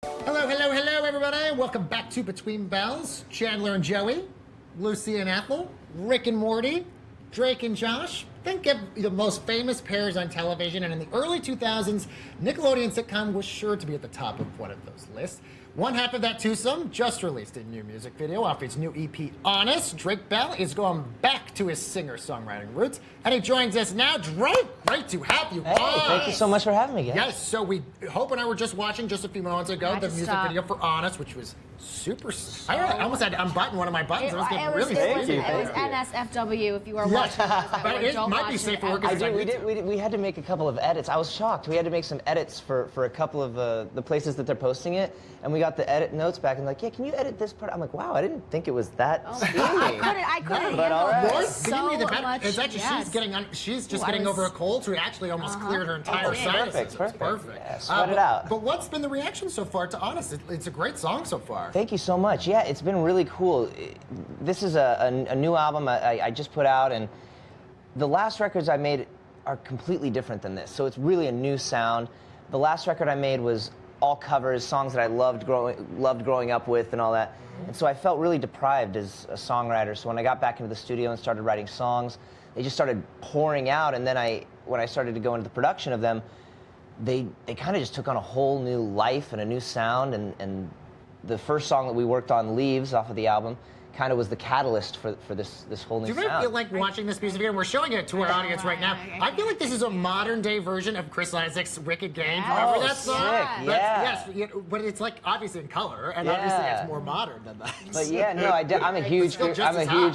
Hello, hello, hello, everybody. Welcome back to Between Bells. Chandler and Joey, Lucy and Ethel, Rick and Morty, Drake and Josh. Think of the most famous pairs on television, and in the early 2000s, Nickelodeon sitcom was sure to be at the top of one of those lists. One half of that twosome just released a new music video off its new EP, Honest. Drake Bell is going back to his singer-songwriting roots, and he joins us now. Drake, great to have you on. Thank you so much for having me, guys. Yes, so Hope and I were just watching just a few moments ago the music video for Honest, which was super. I almost had to unbutton one of my buttons. I was getting really It sleepy. was NSFW if you were watching. But it might be safe for work. We had to make a couple of edits. I was shocked. We had to make some edits for a couple of the places that they're posting it, and we got the edit notes back and like, yeah, can you edit this part? I'm like, wow, I didn't think it was that steamy. I couldn't But all right. so much. It's actually she's just getting over a cold, so we actually almost cleared her entire sinuses. Perfect. Yeah, sweat it out. But what's been the reaction so far to Honest? It's a great song so far. Thank you so much. Yeah, it's been really cool. This is a new album I just put out, and the last records I made are completely different than this. So it's really a new sound. The last record I made was all covers, songs that I loved growing up with and all that. And so I felt really deprived as a songwriter. So when I got back into the studio and started writing songs, they just started pouring out. And then when I started to go into the production of them, they kind of just took on a whole new life and a new sound. And the first song that we worked on, Leaves, off of the album, kind of was the catalyst for this whole new sound. Do you ever feel like watching this music video, and we're showing it to our audience right now, I feel like this is a modern day version of Chris Isaac's Wicked Game. Remember that song? Sick, yeah. Yes, but it's like obviously in color, and obviously it's more modern than that. But yeah, no, I'm a huge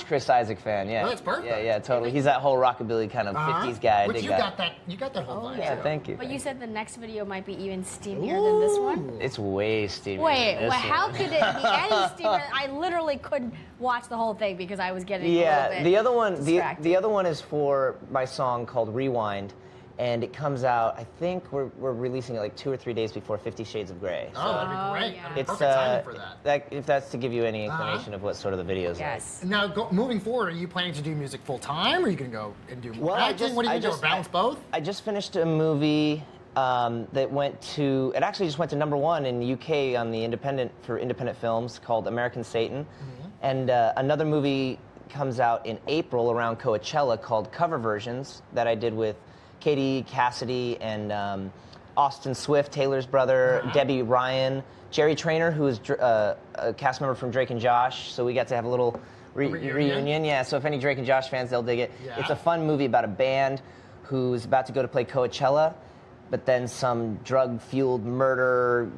Chris Isaac fan. Yeah, well, that's perfect. Yeah, totally. He's that whole rockabilly kind of 50s guy. But you got that whole vibe. Yeah, thank you. But you said the next video might be even steamier than this one. It's way steamier. Wait, how could it be any steamier? I literally couldn't watch the whole thing because I was getting a little bit the other one, distracted. the other one is for my song called Rewind, and it comes out. I think we're releasing it like 2 or 3 days before 50 Shades of Grey. So that'd be great. Yeah. It's perfect timing for that. If that's to give you any inclination of what sort of the videos Yes. like. Now, moving forward, are you planning to do music full time, or are you gonna go and do more acting? What are you gonna do? Balance both? I just finished a movie that actually just went to #1 in the UK on the independent films called American Satan. And another movie comes out in April around Coachella called Cover Versions that I did with Katie Cassidy and Austin Swift, Taylor's brother, Debbie Ryan, Jerry Trainer, who is a cast member from Drake and Josh. So we got to have a little reunion. Yeah, so if any Drake and Josh fans, they'll dig it. Yeah. It's a fun movie about a band who's about to go to play Coachella, but then some drug-fueled murder,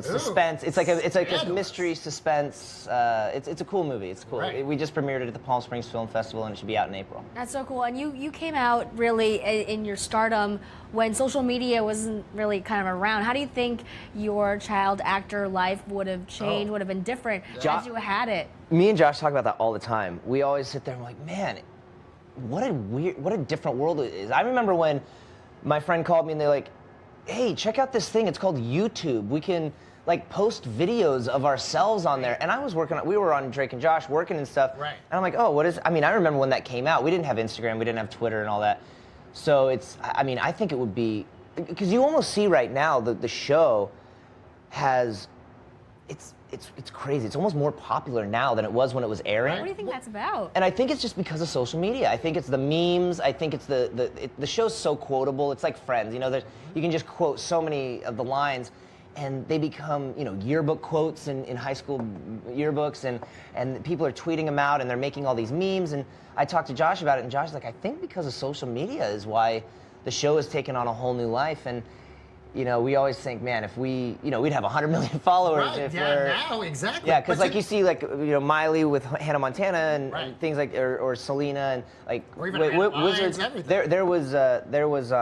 suspense. It's like a mystery suspense. It's a cool movie. It's cool. Right. We just premiered it at the Palm Springs Film Festival, and it should be out in April. That's so cool. And you came out really in your stardom when social media wasn't really kind of around. How do you think your child actor life would have changed, would have been different as you had it? Me and Josh talk about that all the time. We always sit there and we're like, man, what a different world it is. I remember when my friend called me and they're like, hey, check out this thing. It's called YouTube. We can post videos of ourselves on there. And we were on Drake and Josh working and stuff. Right. And I'm like, I remember when that came out. We didn't have Instagram. We didn't have Twitter and all that. So I think it would be, because you almost see right now the show has, it's crazy. It's almost more popular now than it was when it was airing. What do you think that's about? And I think it's just because of social media. I think it's the memes. I think it's the show's so quotable. It's like Friends. You can just quote so many of the lines, and they become yearbook quotes in high school yearbooks, and people are tweeting them out, and they're making all these memes. And I talked to Josh about it, and Josh is like, I think because of social media is why the show has taken on a whole new life. And we always think, man, if we'd have 100 million followers. Right, if now, exactly. Yeah, because you see, Miley with Hannah Montana and things like, or Selena and or even Wizards. There was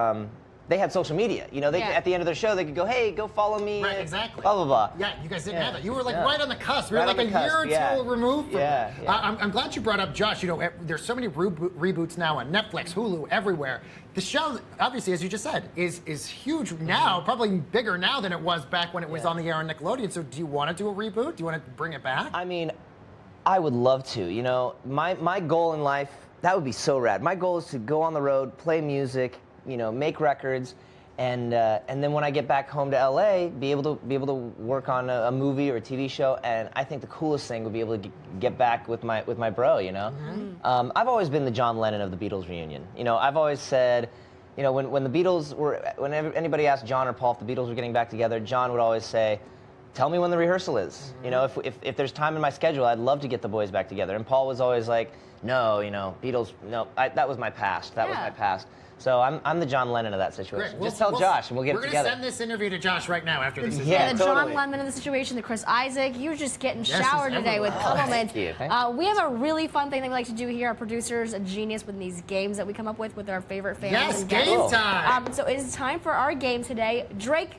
they had social media. At the end of their show, they could go, hey, go follow me. Right, exactly. Blah, blah, blah. Yeah, you guys didn't have that. You were right on the cusp. We were like a year or two removed from it. I'm glad you brought up Josh. There's so many reboots now on Netflix, Hulu, everywhere. The show, obviously, as you just said, is huge now, probably bigger now than it was back when it was on the air on Nickelodeon. So do you want to do a reboot? Do you want to bring it back? I mean, I would love to. My goal in life, that would be so rad. My goal is to go on the road, play music, make records, And then when I get back home to LA, be able to work on a movie or a TV show. And I think the coolest thing would be able to get back with my bro. You know, I've always been the John Lennon of the Beatles reunion. You know, I've always said, you know, when the Beatles were, whenever anybody asked John or Paul if the Beatles were getting back together, John would always say, "Tell me when the rehearsal is. You know, if there's time in my schedule, I'd love to get the boys back together." And Paul was always like, "No, you know, Beatles, no, that was my past. That was my past." So I'm the John Lennon of that situation. Great. Just tell Josh and we'll get it together. We're going to send this interview to Josh right now after this. Yeah, the totally. John Lennon of the situation, the Chris Isaac. You're just getting Yes, showered today with everywhere. compliments. Thank you. We have a really fun thing that we like to do here. Our producer's a genius with these games that we come up with our favorite fans. Yes, and guests. game time. So it is time for our game today. Drake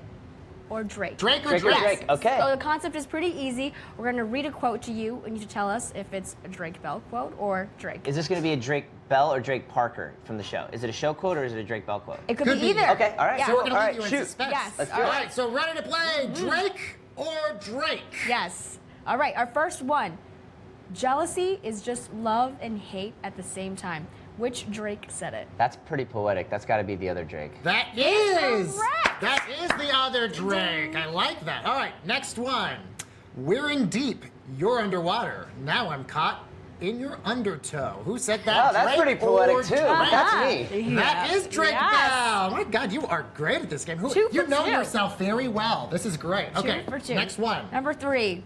or Drake? Drake or Drake or Drake? Drake. Okay. So the concept is pretty easy. We're going to read a quote to you, and you should tell us if it's a Drake Bell quote or Drake. Is this going to be a Drake Bell or Drake Parker from the show? Is it a show quote or is it a Drake Bell quote? It could Could be be. either. Okay, all right. Yeah. So we're going All to right, leave you in shoot. suspense. Yes. Let's do All it. right, so ready to play. Drake or Drake? Yes. All right, our first one. Jealousy is just love and hate at the same time. Which Drake said it? That's pretty poetic. That's got to be the other Drake. That is. correct. That is the other Drake. I like that. All right, next one. We're in deep. You're underwater. Now I'm caught in your undertow. Who said that? Oh, that's Drake pretty poetic or too. Drake? That's me. That is Drake Yes. Bell. Oh my God, you are great at this game. Two You for know two. yourself very well. This is great. Okay, Two for two. next one. Number 3.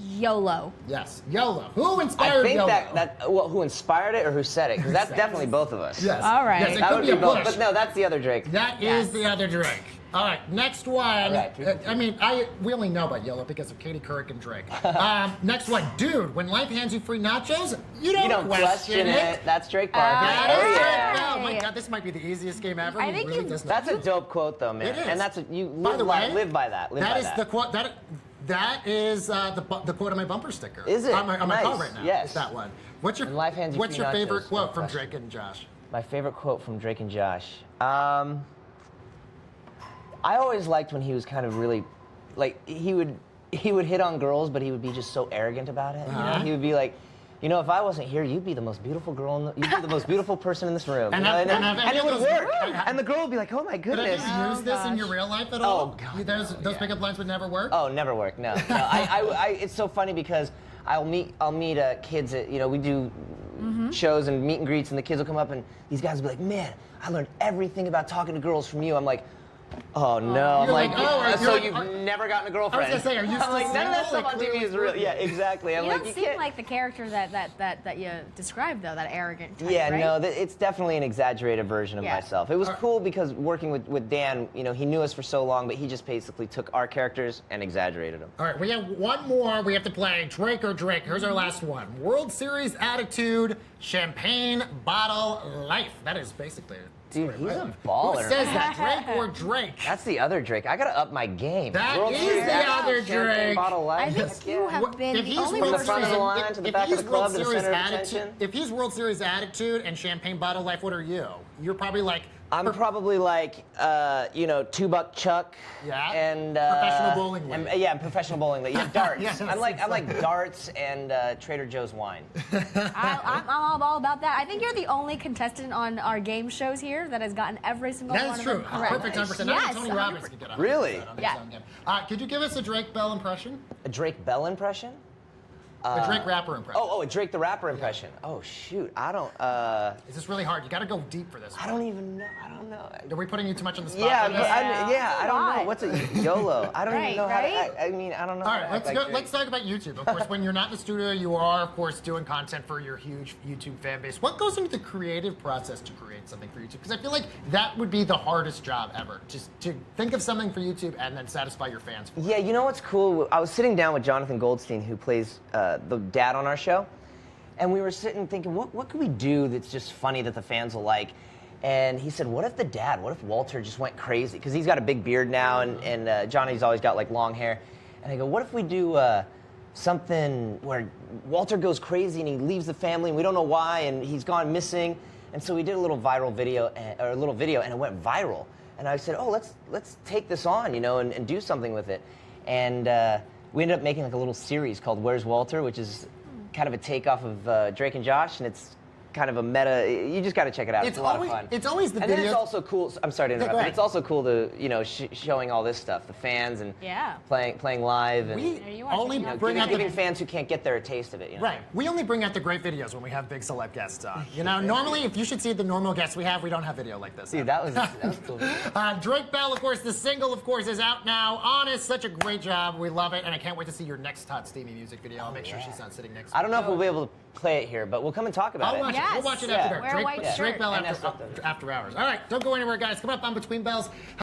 YOLO. Yes, YOLO. Who I inspired think YOLO? well, who inspired it or who said it? Because that's definitely both of us. Yes. All right. Yes, it That could would be a be both. push. But no, that's the other Drake. That is Yes. the other Drake. All right, next one. All right. I mean, we only know about YOLO because of Katie Couric and Drake. Next one, dude. When life hands you free nachos, you don't question it. That's Drake Parker. That Oh, is yeah. Drake Bell. Oh my God, this might be the easiest game ever. I He think really you- does not- That's a dope quote, though, man. It is. And that's you By the live, way, live by that. Live that by is that. the quote. That is the quote on my bumper sticker. Is it? on my Nice. car right now? Yes. It's that one. What's your When life hands you What's free your favorite nachos, quote no from question. Drake and Josh? My favorite quote from Drake and Josh. I always liked when he was kind of really, like he would hit on girls, but he would be just so arrogant about it. You know? He would be like, you know, if I wasn't here, you'd be the most beautiful girl. You'd be the most beautiful person in this room. And You know, have it would those- work. And the girl would be like, oh my Did I goodness. just use this in your real life at all? Oh, God, Those pickup lines would never work. Oh, never work. No. It's so funny because I'll meet kids at, you know, we do shows and meet and greets, and the kids will come up and these guys will be like, man, I learned everything about talking to girls from you. I'm like, oh no. I'm You're like, like, oh, so you're- you've never gotten a girlfriend. I was gonna say, are you I'm still like, none of that single? stuff Like, on TV is clearly- real. Yeah, exactly. I'm You like, don't you seem can't. like the character that you described, though, that arrogant type, Yeah, right? no, it's definitely an exaggerated version of Yeah. myself. It was cool because working with Dan, you know, he knew us for so long, but he just basically took our characters and exaggerated them. All right, we have one more we have to play. Drake or Drake. Here's our last one. World Series attitude, champagne bottle life. That is basically it. Dude, he's a Who baller. says that? Drake or Drake? That's the other Drake. I gotta up my game. That World is Series the action, other champagne Drake. bottle life. I think Heck you yeah. have been If the he's only From the World front of the Series- line to the if back of he's the club World to the Series center of attitude, attention. if he's World Series attitude and champagne bottle life, what are you? You're probably like I'm probably like, you know, $2 Chuck. Yeah? And Professional bowling league. Yeah, professional bowling league. Yeah, darts. Yes, I'm like darts and Trader Joe's wine. I'm all about that. I think you're the only contestant on our game shows here that has gotten every single That one is of true. them correct. Perfect 100%. Yes, Not Tony Robbins could get 100% Really? on his Yeah. own game. Could you give us a Drake Bell impression? A Drake Bell impression? A Drake rapper impression. Oh, a Drake the rapper impression. Oh shoot, I don't. Is this really hard? You got to go deep for this. I don't even know. I don't know. Are we putting you too much on the spot? Yeah, for this? I don't know. Why? What's a YOLO? I don't Right, even know right? how to. I mean, I don't know. All how right, to let's act go. like Let's talk about YouTube. Of course, when you're not in the studio, you are, of course, doing content for your huge YouTube fan base. What goes into the creative process to create something for YouTube? Because I feel like that would be the hardest job ever, just to think of something for YouTube and then satisfy your fans. Yeah, you know what's cool? I was sitting down with Jonathan Goldstein, who plays the dad on our show, and we were sitting thinking, what could we do that's just funny that the fans will like? And he said, what if Walter just went crazy? Because he's got a big beard now, and Johnny's always got like long hair. And I go, what if we do something where Walter goes crazy and he leaves the family and we don't know why, and he's gone missing? And so we did a little video, and it went viral. And I said, oh, let's take this on, you know, and do something with it. And we ended up making like a little series called Where's Walter, which is kind of a takeoff of Drake and Josh, and it's kind of a meta. You just got to check it out. It's a lot of fun. It's always the and then it's also cool. I'm sorry to interrupt, but it's also cool to showing all this stuff, the fans and playing live and giving fans who can't get there a taste of it. Right. We only bring out the great videos when we have big celeb guests on. Normally, if you should see the normal guests we don't have video like this. Dude, that was cool. Drake Bell, of course, the single, of course, is out now. Honest, such a great job. We love it, and I can't wait to see your next hot, steamy music video. I'll make sure she's not sitting next to me. I don't know if we'll be able to play it here, but we'll come and talk about it. We'll watch it after dark. Wear a white shirt. Drake Bell after hours. All right, don't go anywhere, guys. Come up on Between Bells.